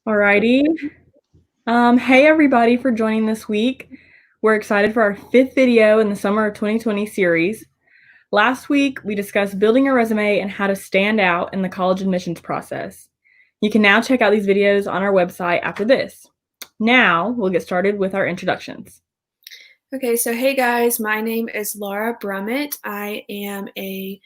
Alrighty. Hey everybody for joining this week. We're excited for our fifth video in the summer of 2020 series. Last week, we discussed building a resume and how to stand out in the college admissions process. You can now check out these videos on our website after this. Now, we'll get started with our introductions. Okay, so hey guys, my name is Laura Brummett. I am a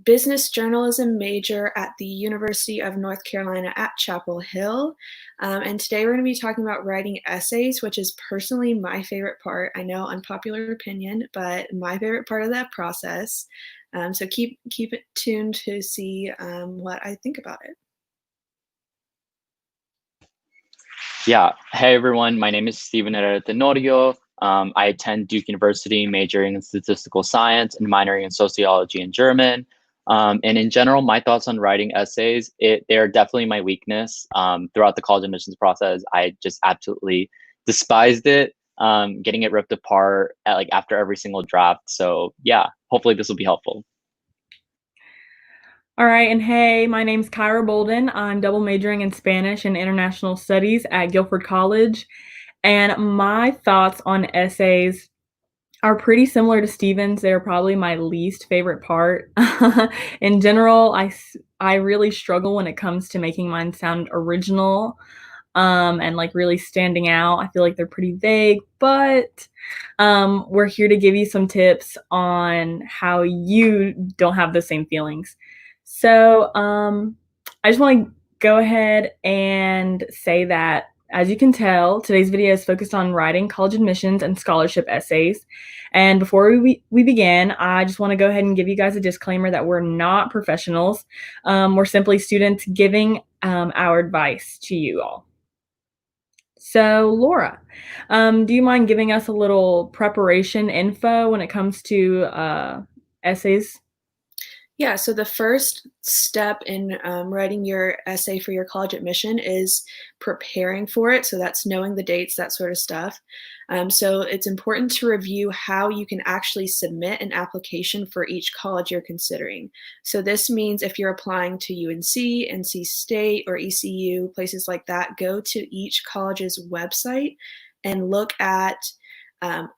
business journalism major at the University of North Carolina at Chapel Hill. And today we're going to be talking about writing essays, which is personally my favorite part. I know, unpopular opinion, but my favorite part of that process. So keep it tuned to see what I think about it. Yeah. Hey, everyone. My name is Steven Herrera Tenorio. I attend Duke University, majoring in statistical science and minoring in sociology and German. And in general, my thoughts on writing essays, they're definitely my weakness. Throughout the college admissions process, I just absolutely despised it, getting it ripped apart after every single draft. So yeah, hopefully this will be helpful. All right, and hey, my name's Kyra Bolden. I'm double majoring in Spanish and International Studies at Guilford College. And my thoughts on essays are pretty similar to Steven's. They're probably my least favorite part. In general, I really struggle when it comes to making mine sound original and like really standing out. I feel like they're pretty vague, but we're here to give you some tips on how you don't have the same feelings. So I just want to go ahead and say that, as you can tell, today's video is focused on writing college admissions and scholarship essays. And before we begin, I just want to go ahead and give you guys a disclaimer that we're not professionals. We're simply students giving our advice to you all. So, Laura, do you mind giving us a little preparation info when it comes to essays? Yeah, so the first step in writing your essay for your college admission is preparing for it. So that's knowing the dates, that sort of stuff. So it's important to review how you can actually submit an application for each college you're considering. So this means if you're applying to UNC, NC State, or ECU, places like that, go to each college's website and look at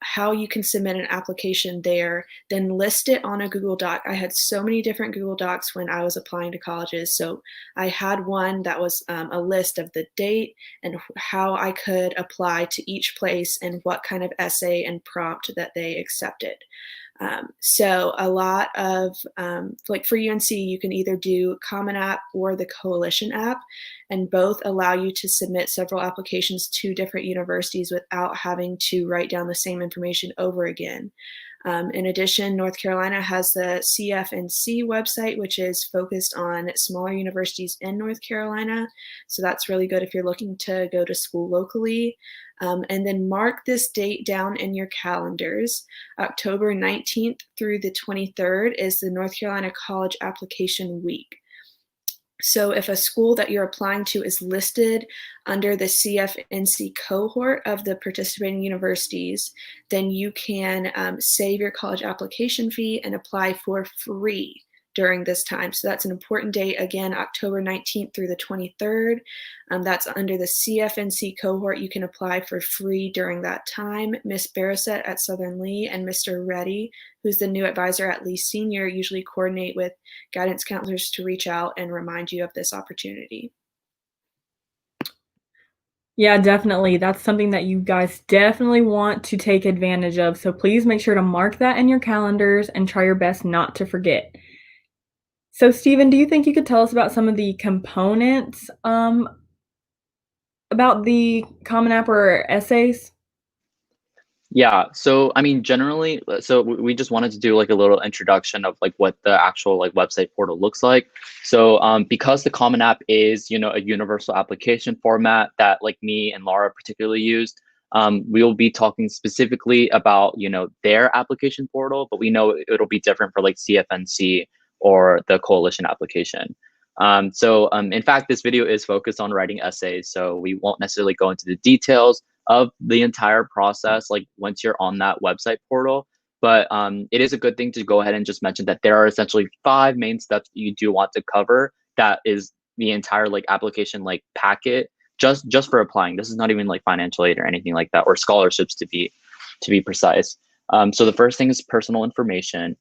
how you can submit an application there, then list it on a Google Doc. I had so many different Google Docs when I was applying to colleges. So I had one that was a list of the date and how I could apply to each place and what kind of essay and prompt that they accepted. So a lot of, like for UNC, you can either do Common App or the Coalition app, and both allow you to submit several applications to different universities without having to write down the same information over again. In addition, North Carolina has the CFNC website, which is focused on smaller universities in North Carolina. So that's really good if you're looking to go to school locally. And then mark this date down in your calendars. October 19th through the 23rd is the North Carolina College Application Week. So if a school that you're applying to is listed under the CFNC cohort of the participating universities, then you can save your college application fee and apply for free during this time. So that's an important date. Again, October 19th through the 23rd. That's under the CFNC cohort. You can apply for free during that time. Miss Barrasett at Southern Lee and Mr. Reddy, who's the new advisor at Lee Senior, usually coordinate with guidance counselors to reach out and remind you of this opportunity. Yeah, definitely. That's something that you guys definitely want to take advantage of. So please make sure to mark that in your calendars and try your best not to forget. So, Stephen, do you think you could tell us about some of the components about the Common App or essays? Yeah, so I mean, generally, so we just wanted to do like a little introduction of like what the actual like website portal looks like. So because the Common App is, a universal application format that like me and Laura particularly used, we will be talking specifically about, their application portal, but we know it'll be different for like CFNC or the Coalition application. So in fact, this video is focused on writing essays, so we won't necessarily go into the details of the entire process, like once you're on that website portal. But it is a good thing to go ahead and just mention that there are essentially 5 main steps that you do want to cover. That is the entire like application like packet just for applying. This is not even like financial aid or anything like that, or scholarships to be precise. So the first thing is personal information.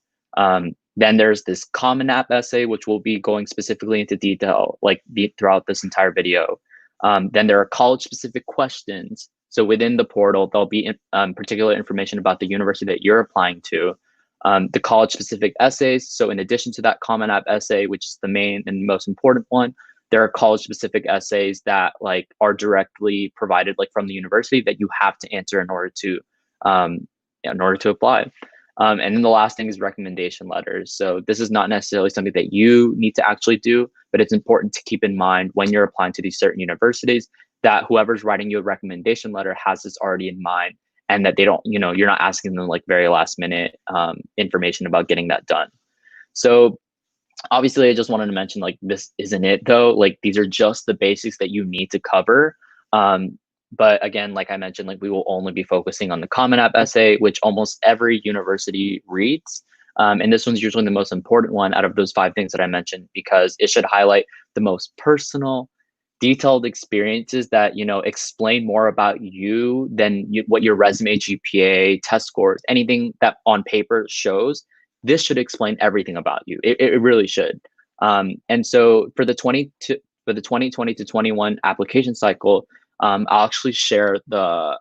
Then there's this Common App essay, which will be going specifically into detail throughout this entire video. Then there are college-specific questions. So within the portal, there'll be particular information about the university that you're applying to. The college-specific essays. So in addition to that Common App essay, which is the main and most important one, there are college-specific essays that like are directly provided like from the university that you have to answer in order to apply. And then the last thing is recommendation letters. So this is not necessarily something that you need to actually do, but it's important to keep in mind when you're applying to these certain universities that whoever's writing you a recommendation letter has this already in mind, and that they don't, you're not asking them like very last minute information about getting that done. So obviously I just wanted to mention like this isn't it though. Like these are just the basics that you need to cover. But again, like I mentioned, like we will only be focusing on the Common App essay, which almost every university reads. And this one's usually the most important one out of those 5 things that I mentioned, because it should highlight the most personal, detailed experiences that, explain more about you than what your resume, GPA, test scores, anything that on paper shows. This should explain everything about you. It really should. And so for the 2020 to 21 application cycle, I'll actually share the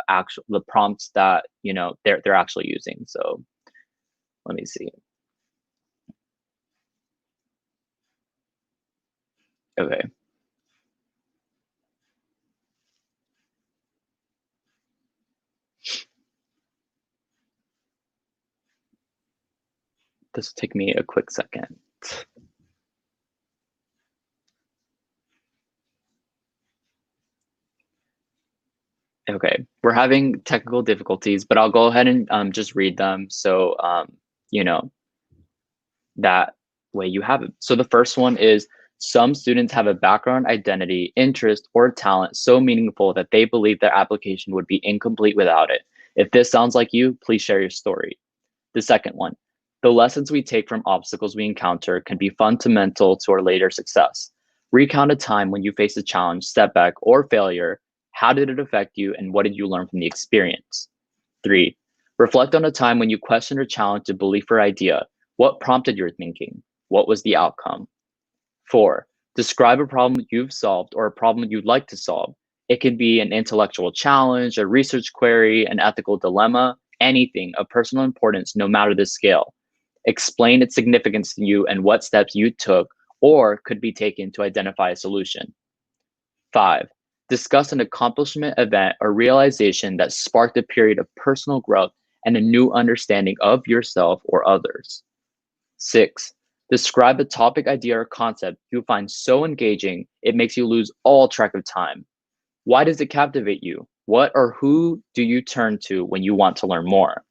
prompts that they're actually using. So let me see. Okay. This will take me a quick second. Okay, we're having technical difficulties, but I'll go ahead and just read them. So, that way you have it. So the first one is, some students have a background, identity, interest, or talent so meaningful that they believe their application would be incomplete without it. If this sounds like you, please share your story. The second one, the lessons we take from obstacles we encounter can be fundamental to our later success. Recount a time when you faced a challenge, setback, or failure. How did it affect you, and what did you learn from the experience? 3, reflect on a time when you questioned or challenged a belief or idea. What prompted your thinking? What was the outcome? 4, describe a problem you've solved or a problem you'd like to solve. It can be an intellectual challenge, a research query, an ethical dilemma, anything of personal importance, no matter the scale. Explain its significance to you and what steps you took or could be taken to identify a solution. 5, discuss an accomplishment, event, or realization that sparked a period of personal growth and a new understanding of yourself or others. 6, describe a topic, idea, or concept you find so engaging it makes you lose all track of time. Why does it captivate you? What or who do you turn to when you want to learn more?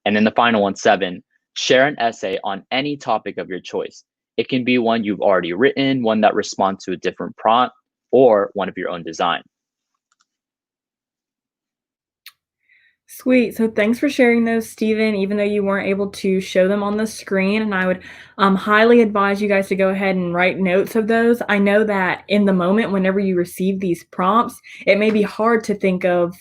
And then the final one, 7, share an essay on any topic of your choice. It can be one you've already written, one that responds to a different prompt, or one of your own design. Sweet. So thanks for sharing those, Stephen, even though you weren't able to show them on the screen. And I would highly advise you guys to go ahead and write notes of those. I know that in the moment, whenever you receive these prompts, it may be hard to think of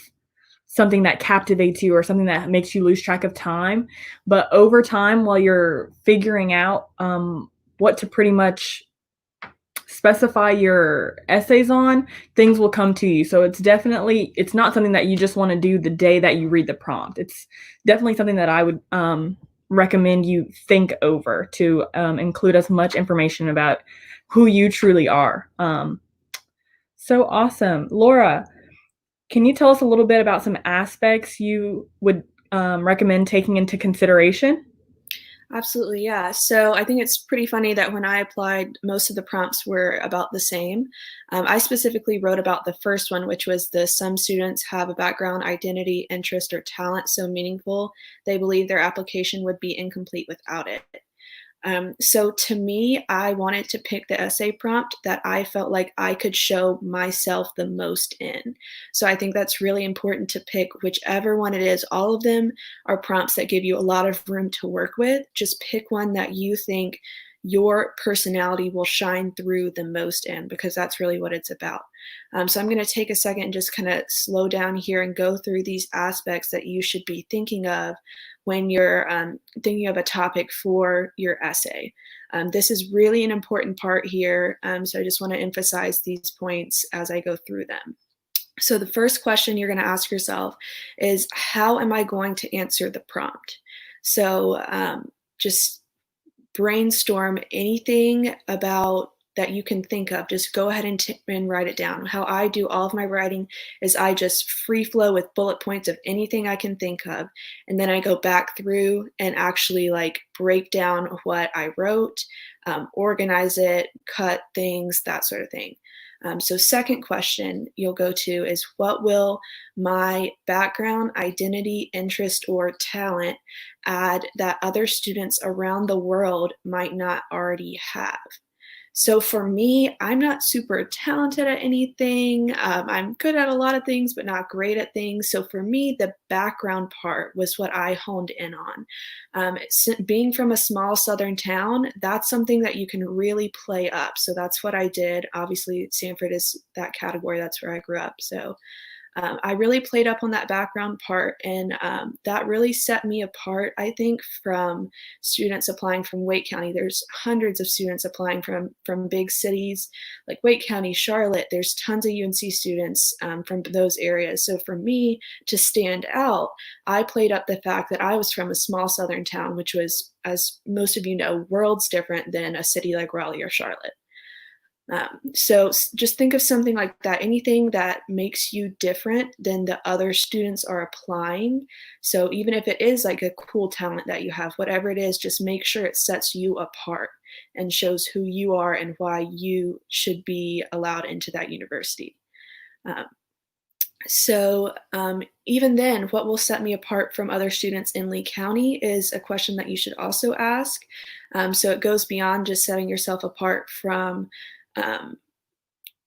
something that captivates you or something that makes you lose track of time. But over time, while you're figuring out what to pretty much specify your essays on, things will come to you. So it's not something that you just want to do the day that you read the prompt. It's definitely something that I would recommend you think over to include as much information about who you truly are. So awesome. Laura, can you tell us a little bit about some aspects you would recommend taking into consideration? Absolutely, yeah. So I think it's pretty funny that when I applied, most of the prompts were about the same. I specifically wrote about the first one, which was some students have a background, identity, interest, or talent so meaningful they believe their application would be incomplete without it. So to me, I wanted to pick the essay prompt that I felt like I could show myself the most in. So I think that's really important to pick whichever one it is. All of them are prompts that give you a lot of room to work with. Just pick one that you think your personality will shine through the most in, because that's really what it's about. So I'm going to take a second and just kind of slow down here and go through these aspects that you should be thinking of when you're thinking of a topic for your essay. This is really an important part here, so I just want to emphasize these points as I go through them. So the first question you're going to ask yourself is, how am I going to answer the prompt? So just brainstorm anything about that you can think of. Just go ahead and write it down. How I do all of my writing is I just free flow with bullet points of anything I can think of. And then I go back through and actually like break down what I wrote, organize it, cut things, that sort of thing. So second question you'll go to is, what will my background, identity, interest, or talent add that other students around the world might not already have? So for me, I'm not super talented at anything. I'm good at a lot of things, but not great at things. So for me, the background part was what I honed in on. Being from a small southern town, that's something that you can really play up. So that's what I did. Obviously, Sanford is that category. That's where I grew up. So I really played up on that background part, and that really set me apart, I think, from students applying from Wake County. There's hundreds of students applying from big cities like Wake County, Charlotte. There's tons of UNC students from those areas. So for me to stand out, I played up the fact that I was from a small southern town, which was, as most of you know, worlds different than a city like Raleigh or Charlotte. So just think of something like that, anything that makes you different than the other students are applying. So even if it is like a cool talent that you have, whatever it is, just make sure it sets you apart and shows who you are and why you should be allowed into that university. Even then, what will set me apart from other students in Lee County is a question that you should also ask. So it goes beyond just setting yourself apart from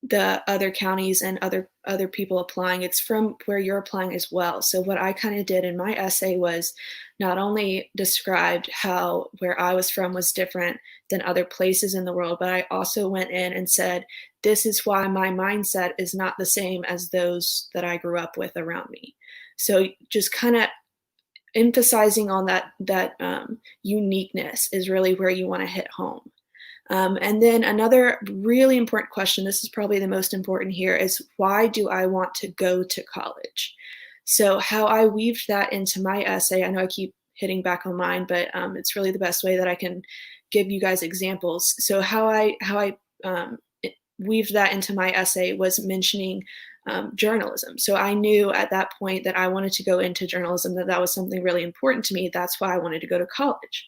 the other counties and other people applying. It's from where you're applying as well. So what I kind of did in my essay was not only described how where I was from was different than other places in the world, but I also went in and said, this is why my mindset is not the same as those that I grew up with around me. So just kind of emphasizing on that uniqueness is really where you want to hit home. And then another really important question, this is probably the most important here, is why do I want to go to college? So how I weaved that into my essay, I know I keep hitting back on mine, but it's really the best way that I can give you guys examples. So how I weaved that into my essay was mentioning journalism. So I knew at that point that I wanted to go into journalism, that was something really important to me. That's why I wanted to go to college.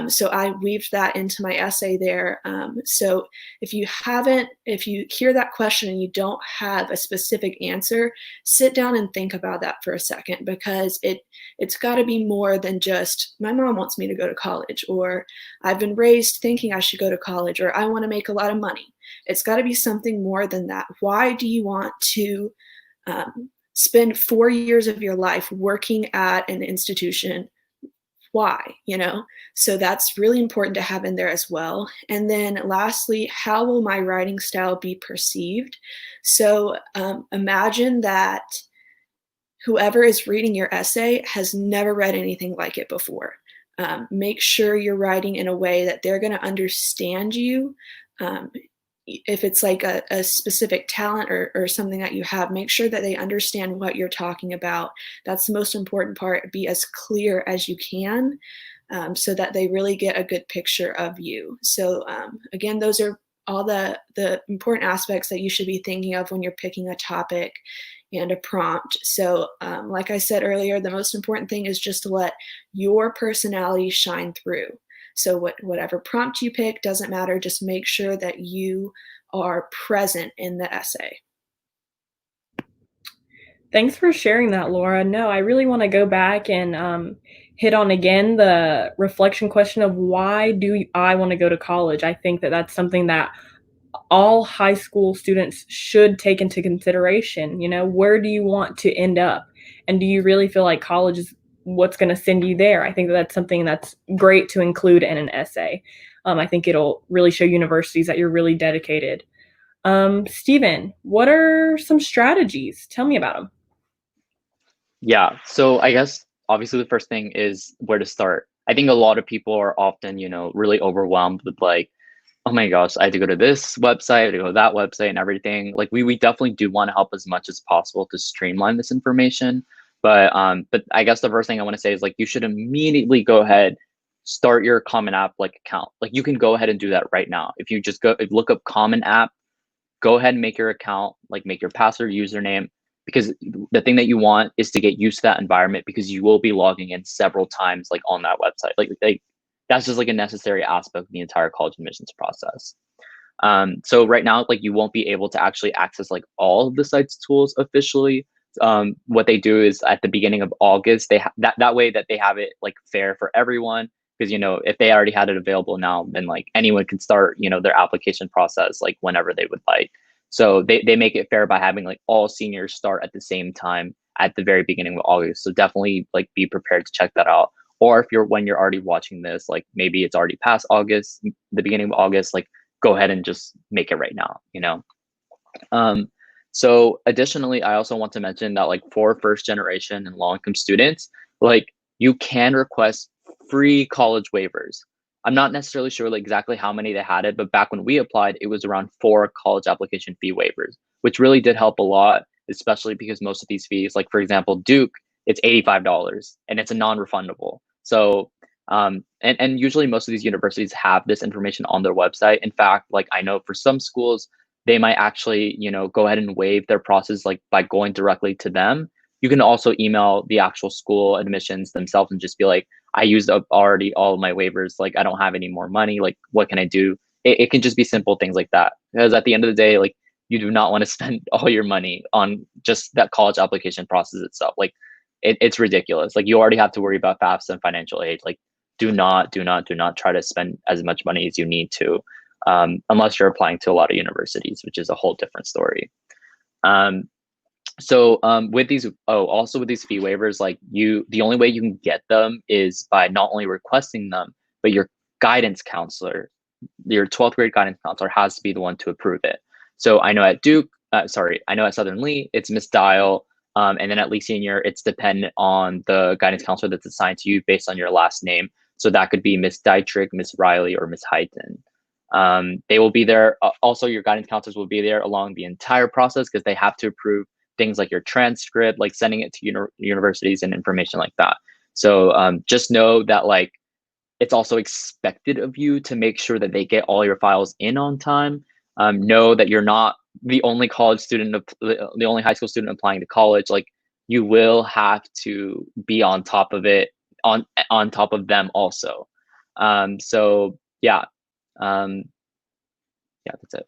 So I weaved that into my essay there. So if you hear that question and you don't have a specific answer, sit down and think about that for a second, because it's got to be more than just, my mom wants me to go to college, or I've been raised thinking I should go to college, or I want to make a lot of money. It's got to be something more than that. Why do you want to spend 4 years of your life working at an institution? Why, so that's really important to have in there as well. And then lastly, how will my writing style be perceived? So imagine that whoever is reading your essay has never read anything like it before. Make sure you're writing in a way that they're going to understand you. If it's like a specific talent or something that you have, make sure that they understand what you're talking about. That's the most important part. Be as clear as you can, so that they really get a good picture of you. So again, those are all the important aspects that you should be thinking of when you're picking a topic and a prompt. So like I said earlier, the most important thing is just to let your personality shine through. So whatever prompt you pick doesn't matter. Just make sure that you are present in the essay. Thanks for sharing that, Laura. No, I really want to go back and hit on again the reflection question of why do I want to go to college? I think that that's something that all high school students should take into consideration. Where do you want to end up? And do you really feel like college is what's going to send you there? I think that that's something that's great to include in an essay. I think it'll really show universities that you're really dedicated. Steven, what are some strategies? Tell me about them. Yeah. So I guess obviously the first thing is where to start. I think a lot of people are often, really overwhelmed with like, oh my gosh, I have to go to this website, I have to go to that website and everything. Like we definitely do want to help as much as possible to streamline this information. But I guess the first thing I want to say is like you should immediately go ahead, start your Common App like account. Like you can go ahead and do that right now. If you just look up Common App, go ahead and make your account, like make your password, username, because the thing that you want is to get used to that environment because you will be logging in several times like on that website. Like that's just like a necessary aspect of the entire college admissions process. So right now, like you won't be able to actually access like all of the site's tools officially. What they do is at the beginning of August, that way that they have it like fair for everyone. Because if they already had it available now, then like anyone can start their application process like whenever they would like. So they make it fair by having like all seniors start at the same time at the very beginning of August. So definitely like be prepared to check that out. Or if when you're already watching this, like maybe it's already past August, the beginning of August, like go ahead and just make it right now. Um, so additionally, I also want to mention that like for first generation and low income students, like you can request free college waivers. I'm not necessarily sure like exactly how many they had it, but back when we applied, it was around 4 college application fee waivers, which really did help a lot, especially because most of these fees, like for example, Duke, it's $85 and it's a non-refundable. So and usually most of these universities have this information on their website. In fact, like I know for some schools, they might actually, go ahead and waive their process like by going directly to them. You can also email the actual school admissions themselves and just be like, I used up already all of my waivers. Like I don't have any more money. Like what can I do? It can just be simple things like that. Because at the end of the day, like you do not want to spend all your money on just that college application process itself. Like it's ridiculous. Like you already have to worry about FAFSA and financial aid. Like do not try to spend as much money as you need to, unless you're applying to a lot of universities, which is a whole different story. Um, with these, also with these fee waivers, like the only way you can get them is by not only requesting them, but your guidance counselor, your 12th grade guidance counselor has to be the one to approve it. So I know at Duke, I know at Southern Lee, it's Miss Dial. And then at Lee Senior, it's dependent on the guidance counselor that's assigned to you based on your last name. So that could be Miss Dietrich, Miss Riley, or Miss Heighton. They will be there. Also, your guidance counselors will be there along the entire process because they have to approve things like your transcript, like sending it to universities and information like that. So just know that like it's also expected of you to make sure that they get all your files in on time. Know that you're not the only college student, the only high school student applying to college. Like you will have to be on top of it, on top of them also. So yeah, yeah, that's it.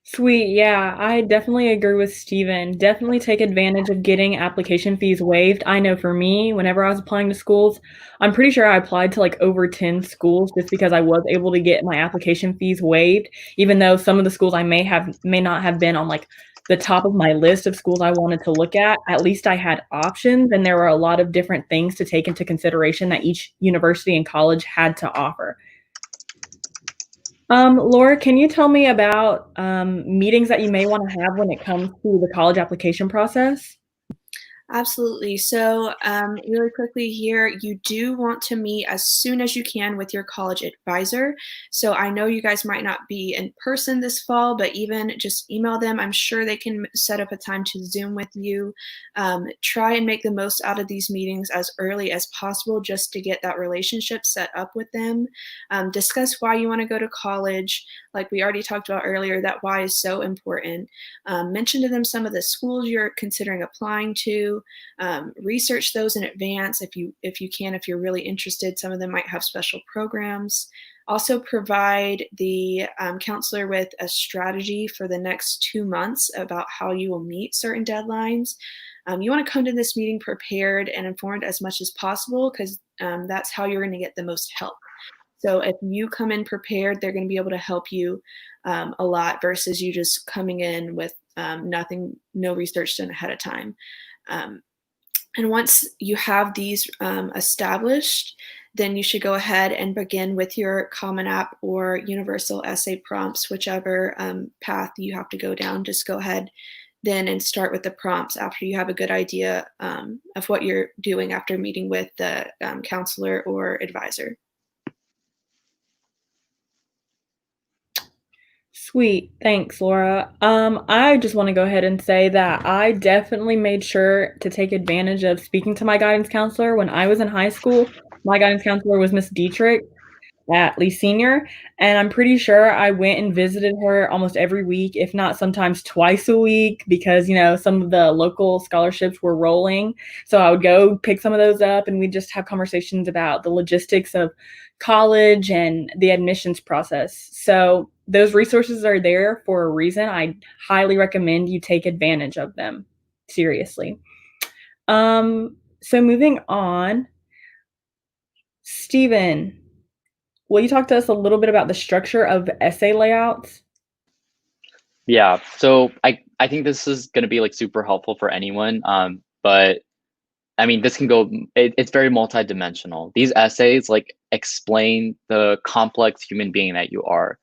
Sweet. Yeah, I definitely agree with Steven. Definitely take advantage of getting application fees waived. I know for me, whenever I was applying to schools, I'm pretty sure I applied to like over 10 schools just because I was able to get my application fees waived, even though some of the schools I may not have been on like the top of my list of schools I wanted to look at least I had options and there were a lot of different things to take into consideration that each university and college had to offer. Laura, can you tell me about meetings that you may want to have when it comes to the college application process? Absolutely. So, really quickly here, you do want to meet as soon as you can with your college advisor. So, I know you guys might not be in person this fall, but even just email them. I'm sure they can set up a time to Zoom with you. Try and make the most out of these meetings as early as possible just to get that relationship set up with them. Discuss why you want to go to college. Like we already talked about earlier, that why is so important. Mention to them some of the schools you're considering applying to. Research those in advance if you can, if you're really interested. Some of them might have special programs. Also provide the counselor with a strategy for the next 2 months about how you will meet certain deadlines. You want to come to this meeting prepared and informed as much as possible because that's how you're going to get the most help. So if you come in prepared, they're going to be able to help you a lot versus you just coming in with nothing, no research done ahead of time. And once you have these established, then you should go ahead and begin with your Common App or universal essay prompts, whichever path you have to go down. Just go ahead then and start with the prompts after you have a good idea of what you're doing after meeting with the counselor or advisor. Sweet. Thanks, Laura. I just want to go ahead and say that I definitely made sure to take advantage of speaking to my guidance counselor when I was in high school. My guidance counselor was Miss Dietrich at Lee Senior, and I'm pretty sure I went and visited her almost every week, if not sometimes twice a week, because, some of the local scholarships were rolling. So I would go pick some of those up, and we'd just have conversations about the logistics of college and the admissions process. So those resources are there for a reason. I highly recommend you take advantage of them. Seriously. So moving on, Stephen, will you talk to us a little bit about the structure of essay layouts? Yeah, so I think this is going to be like super helpful for anyone. But I mean, this can go, it's very multidimensional. These essays like explain the complex human being that you are.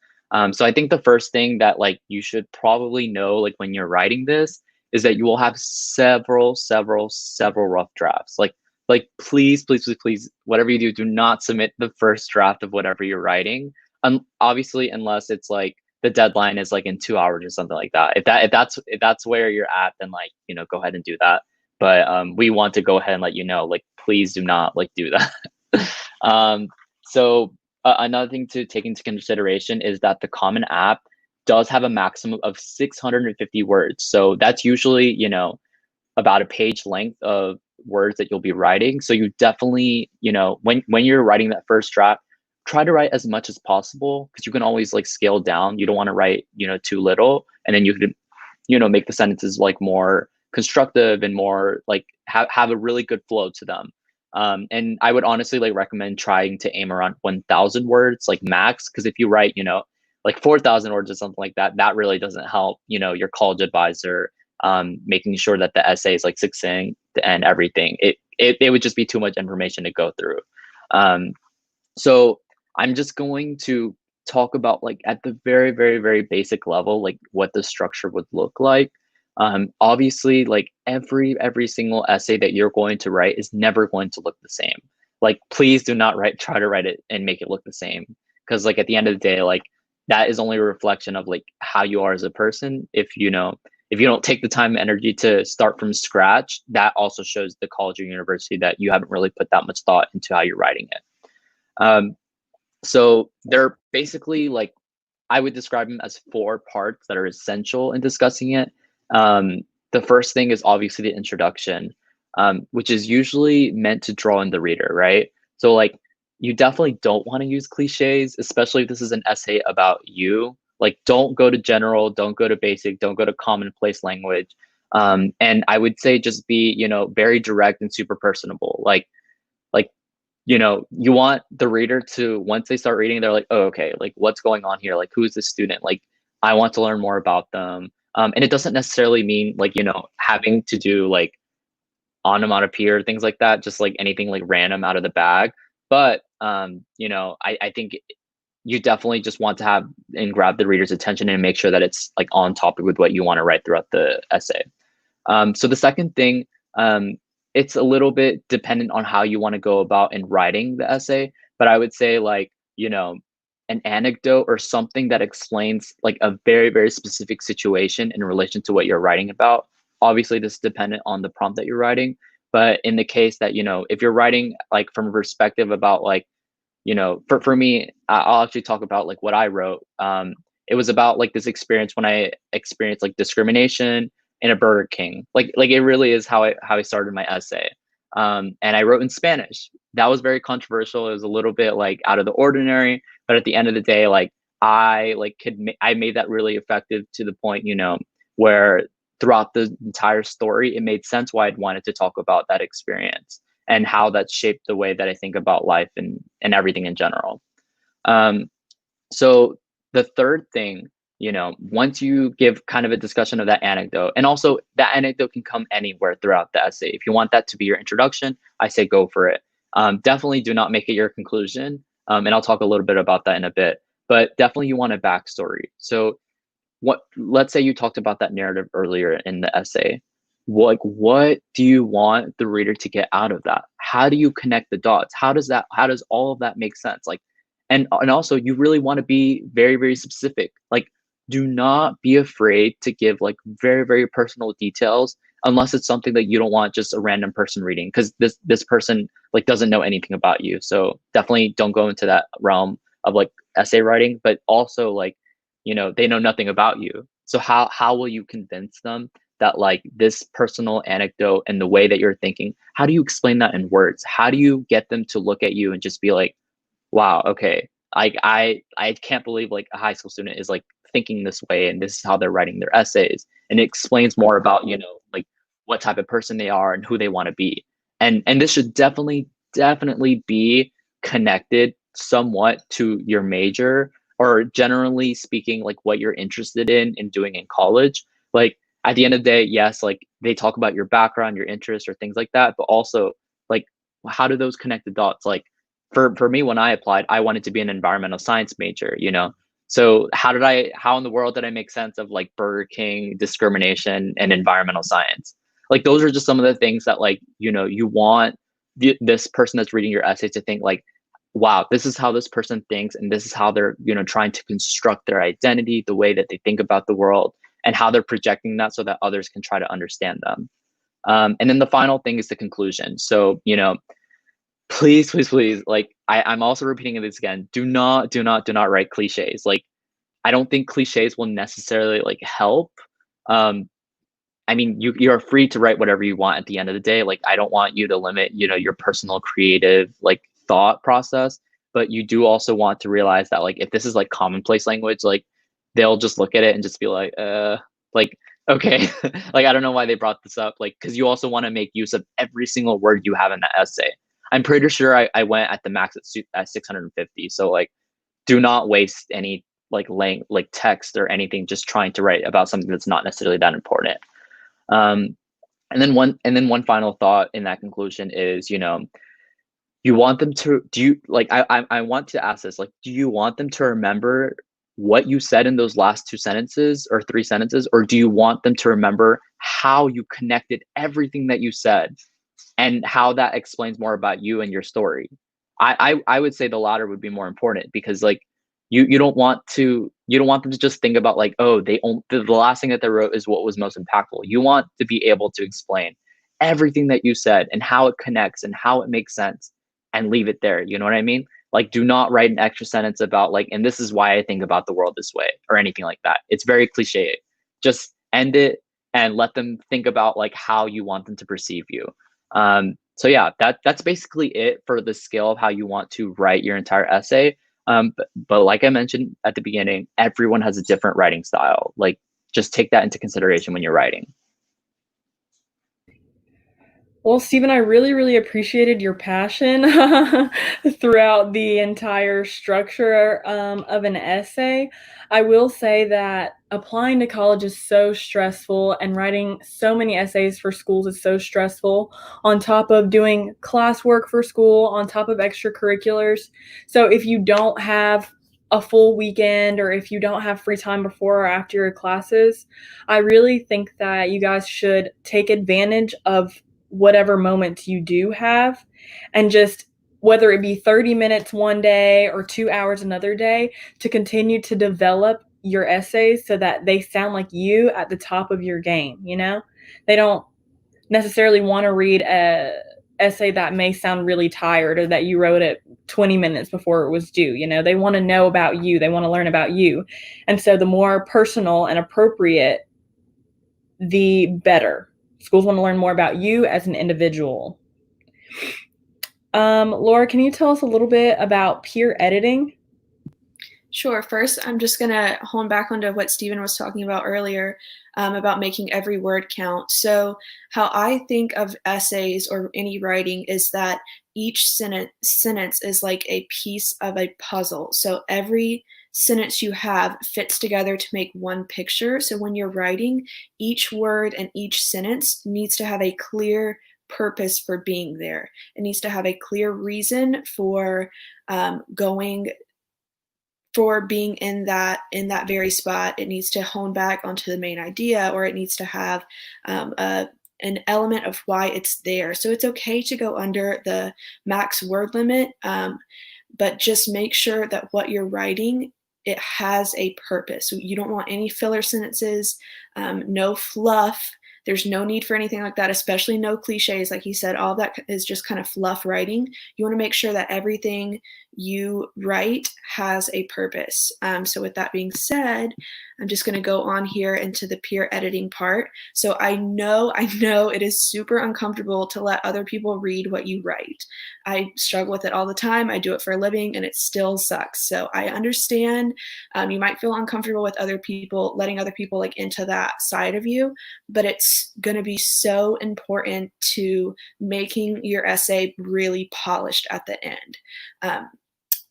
So I think the first thing that like you should probably know like when you're writing this is that you will have several rough drafts. Like please, whatever you do not submit the first draft of whatever you're writing. Obviously, unless it's like the deadline is like in 2 hours or something like that. If that's where you're at, then like, go ahead and do that. But we want to go ahead and let you know, like, please do not like do that. So another thing to take into consideration is that the Common App does have a maximum of 650 words. So that's usually, about a page length of words that you'll be writing. So you definitely, when you're writing that first draft, try to write as much as possible, because you can always like scale down. You don't want to write, too little, and then you can, make the sentences like more constructive and more like have a really good flow to them. And I would honestly like recommend trying to aim around 1,000 words like max, because if you write, like 4,000 words or something like that, that really doesn't help, your college advisor making sure that the essay is like succinct and everything. It would just be too much information to go through. So I'm just going to talk about like at the very basic level, like what the structure would look like. Obviously, like every single essay that you're going to write is never going to look the same. Like, please do not try to write it and make it look the same, because like at the end of the day, like that is only a reflection of like how you are as a person. If you don't take the time and energy to start from scratch, that also shows the college or university that you haven't really put that much thought into how you're writing it. So they're basically like, I would describe them as 4 parts that are essential in discussing it. The first thing is obviously the introduction, which is usually meant to draw in the reader, right? So like, you definitely don't want to use cliches, especially if this is an essay about you. Like, don't go to general, don't go to basic, don't go to commonplace language. And I would say just be, very direct and super personable. Like, you want the reader to, once they start reading, they're like, oh, okay, like what's going on here? Like, who's this student? Like, I want to learn more about them. And it doesn't necessarily mean like, having to do like onomatopoeia or things like that, just like anything like random out of the bag. But, I think you definitely just want to have and grab the reader's attention and make sure that it's like on topic with what you want to write throughout the essay. So the second thing, it's a little bit dependent on how you want to go about in writing the essay, but I would say like, an anecdote or something that explains like a very specific situation in relation to what you're writing about. Obviously, this is dependent on the prompt that you're writing, but in the case that, if you're writing like from a perspective about like, for me, I'll actually talk about like what I wrote. It was about like this experience when I experienced like discrimination in a Burger King. Like it really is how I started my essay. And I wrote in Spanish. That was very controversial. It was a little bit like out of the ordinary, but at the end of the day, like I made that really effective to the point, where throughout the entire story, it made sense why I'd wanted to talk about that experience and how that shaped the way that I think about life and everything in general. So the third thing, once you give kind of a discussion of that anecdote, and also that anecdote can come anywhere throughout the essay. If you want that to be your introduction, I say go for it. Definitely do not make it your conclusion. And I'll talk a little bit about that in a bit. But definitely you want a backstory. So let's say you talked about that narrative earlier in the essay. What do you want the reader to get out of that? How do you connect the dots? How does all of that make sense? Like, and also you really want to be very, very specific. Like, do not be afraid to give like very, very personal details unless it's something that you don't want just a random person reading, because this person like doesn't know anything about you. So definitely don't go into that realm of like essay writing, but also like, they know nothing about you. So how will you convince them that like this personal anecdote and the way that you're thinking, how do you explain that in words? How do you get them to look at you and just be like, wow, okay, I can't believe like a high school student is like thinking this way and this is how they're writing their essays. And it explains more about, like what type of person they are and who they want to be. And this should definitely be connected somewhat to your major, or generally speaking, like what you're interested in doing in college. Like at the end of the day, yes, like they talk about your background, your interests, or things like that, but also like how do those connect the dots? Like for me, when I applied, I wanted to be an environmental science major. So how in the world did I make sense of like Burger King, discrimination, and environmental science? Like those are just some of the things that like, you want this person that's reading your essay to think like, wow, this is how this person thinks, and this is how they're, trying to construct their identity, the way that they think about the world, and how they're projecting that so that others can try to understand them. And then the final thing is the conclusion. So, please, please, please, like I'm also repeating this again. Do not write cliches. Like I don't think cliches will necessarily like help. Um, I mean, you're free to write whatever you want at the end of the day. Like I don't want you to limit, your personal creative like thought process, but you do also want to realize that like if this is like commonplace language, like they'll just look at it and just be like okay, like I don't know why they brought this up, like because you also want to make use of every single word you have in that essay. I'm pretty sure I went at the max at 650. So like, do not waste any like text or anything just trying to write about something that's not necessarily that important. Um, and then one final thought in that conclusion is, you want them to do you like I want to ask this, like, do you want them to remember what you said in those last two sentences or three sentences, or do you want them to remember how you connected everything that you said and how that explains more about you and your story? I would say the latter would be more important, because like you don't want them to just think about like, oh, the last thing that they wrote is what was most impactful. You want to be able to explain everything that you said and how it connects and how it makes sense, and leave it there. You know what I mean? Like, do not write an extra sentence about like, and this is why I think about the world this way, or anything like that. It's very cliche. Just end it and let them think about like how you want them to perceive you. So yeah, that's basically it for the skill of how you want to write your entire essay. But like I mentioned at the beginning, everyone has a different writing style. Like, just take that into consideration when you're writing. Well, Stephen, I really, really appreciated your passion throughout the entire structure of an essay. I will say that applying to college is so stressful, and writing so many essays for schools is so stressful, on top of doing classwork for school, on top of extracurriculars. So if you don't have a full weekend, or if you don't have free time before or after your classes, I really think that you guys should take advantage of whatever moments you do have, and just, whether it be 30 minutes one day or 2 hours another day, to continue to develop your essays so that they sound like you at the top of your game. They don't necessarily want to read a essay that may sound really tired, or that you wrote it 20 minutes before it was due. They want to know about you, they want to learn about you. And so the more personal and appropriate, the better. Schools want to learn more about you as an individual. Laura, can you tell us a little bit about peer editing? Sure. First, I'm just going to hone back onto what Stephen was talking about earlier, about making every word count. So, how I think of essays or any writing is that each sentence is like a piece of a puzzle. So, every sentence you have fits together to make one picture. So, when you're writing, each word and each sentence needs to have a clear purpose for being there. It needs to have a clear reason for being in that very spot. It needs to hone back onto the main idea, or it needs to have an element of why it's there. So it's okay to go under the max word limit, but just make sure that what you're writing, it has a purpose. So you don't want any filler sentences, no fluff. There's no need for anything like that, especially no cliches. Like he said, all that is just kind of fluff writing. You want to make sure that everything you write has a purpose. So with that being said, I'm just going to go on here into the peer editing part. So I know it is super uncomfortable to let other people read what you write. I struggle with it all the time. I do it for a living and it still sucks. So I understand you might feel uncomfortable with other people, letting other people like into that side of you, but it's going to be so important to making your essay really polished at the end.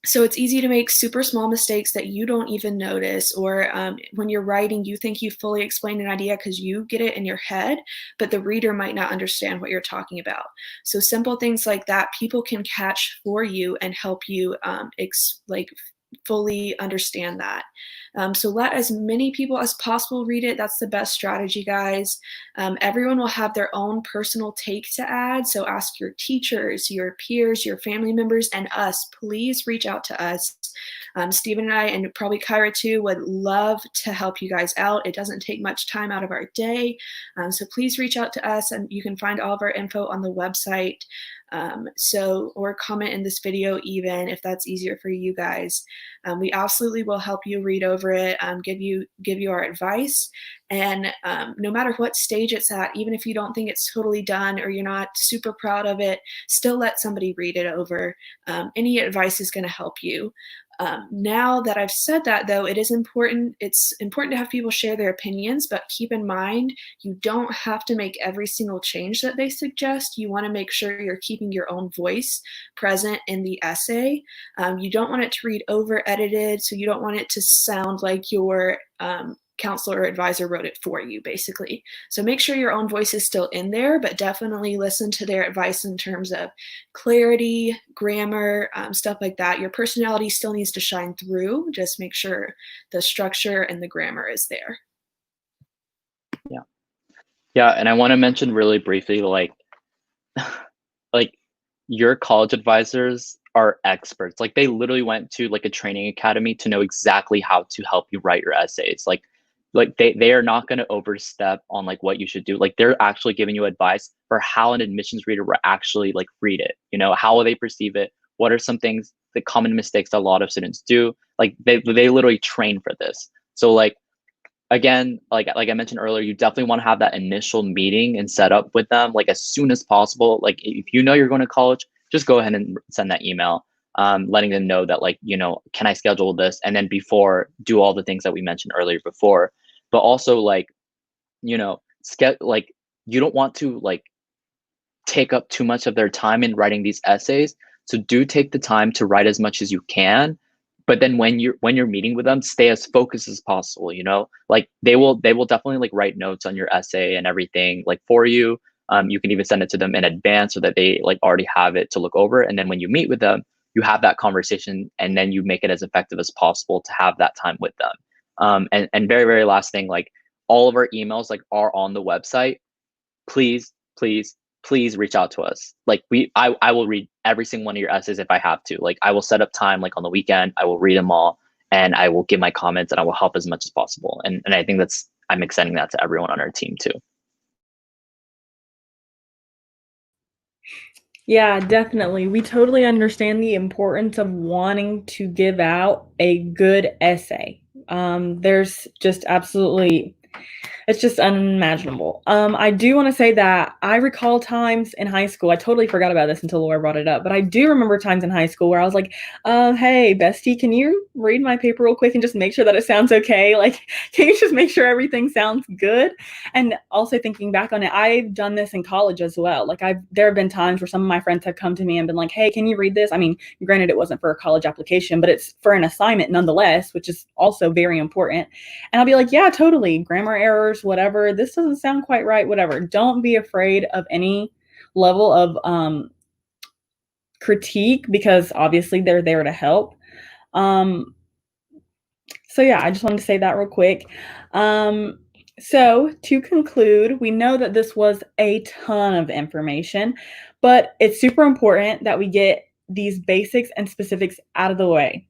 So it's easy to make super small mistakes that you don't even notice, or when you're writing, you think you fully explained an idea because you get it in your head, but the reader might not understand what you're talking about. So simple things like that, people can catch for you and help you fully understand that. So let as many people as possible read it. That's the best strategy, guys. Everyone will have their own personal take to add. So ask your teachers, your peers, your family members, and us. Please reach out to us. Stephen and I, and probably Kyra too, would love to help you guys out. It doesn't take much time out of our day. So please reach out to us, and you can find all of our info on the website. Or comment in this video even if that's easier for you guys. We absolutely will help you read over it, give you our advice, and no matter what stage it's at, even if you don't think it's totally done or you're not super proud of it, still let somebody read it over. Any advice is going to help you. Now that I've said that, though, it's important to have people share their opinions, but keep in mind, you don't have to make every single change that they suggest. You want to make sure you're keeping your own voice present in the essay. You don't want it to read over edited, so you don't want it to sound like your counselor or advisor wrote it for you, basically. So make sure your own voice is still in there, but definitely listen to their advice in terms of clarity, grammar, stuff like that. Your personality still needs to shine through. Just make sure the structure and the grammar is there. Yeah, and I want to mention really briefly, like your college advisors are experts. Like they literally went to like a training academy to know exactly how to help you write your essays. Like they are not going to overstep on like what you should do. Like they're actually giving you advice for how an admissions reader will actually like read it. You know, how will they perceive it? What are some things, the common mistakes that a lot of students do? Like they literally train for this. So like, again, like I mentioned earlier, you definitely want to have that initial meeting and set up with them like as soon as possible. Like if you know you're going to college, just go ahead and send that email, letting them know that like, you know, can I schedule this? And then before, do all the things that we mentioned earlier before. But also like, you know, you don't want to like take up too much of their time in writing these essays. So do take the time to write as much as you can. But then when you're meeting with them, stay as focused as possible, you know, like they will definitely like write notes on your essay and everything like for you. You can even send it to them in advance so that they like already have it to look over. And then when you meet with them, you have that conversation and then you make it as effective as possible to have that time with them. And very, very last thing, like all of our emails like are on the website. Please reach out to us. Like I will read every single one of your essays if I have to. Like I will set up time like on the weekend, I will read them all and I will give my comments and I will help as much as possible. And I think I'm extending that to everyone on our team too. Yeah, definitely. We totally understand the importance of wanting to give out a good essay. There's just absolutely, it's just unimaginable. I do want to say that I recall times in high school, I totally forgot about this until Laura brought it up, but I do remember times in high school where I was like, hey, bestie, can you read my paper real quick and just make sure that it sounds okay? Like, can you just make sure everything sounds good? And also thinking back on it, I've done this in college as well. Like there have been times where some of my friends have come to me and been like, hey, can you read this? I mean, granted, it wasn't for a college application, but it's for an assignment nonetheless, which is also very important. And I'll be like, yeah, totally. Grammar errors, whatever. This doesn't sound quite right, whatever. Don't be afraid of any level of critique, because obviously they're there to help. So yeah, I just wanted to say that real quick. So to conclude, we know that this was a ton of information, but it's super important that we get these basics and specifics out of the way.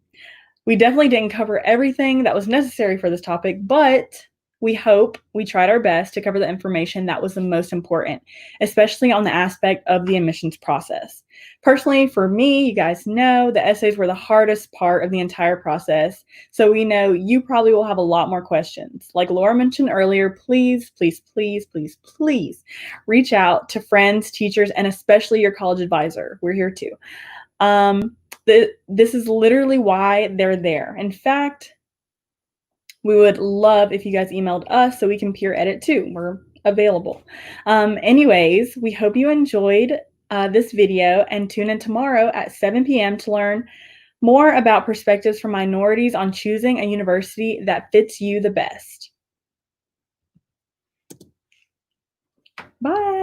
We definitely didn't cover everything that was necessary for this topic, but we hope we tried our best to cover the information that was the most important, especially on the aspect of the admissions process. Personally, for me, you guys know the essays were the hardest part of the entire process, so we know you probably will have a lot more questions. Like Laura mentioned earlier, please, please, please, please, please reach out to friends, teachers, and especially your college advisor. We're here too. This is literally why they're there. In fact, we would love if you guys emailed us so we can peer edit too. We're available. Anyways, we hope you enjoyed this video, and tune in tomorrow at 7 p.m. to learn more about perspectives from minorities on choosing a university that fits you the best. Bye.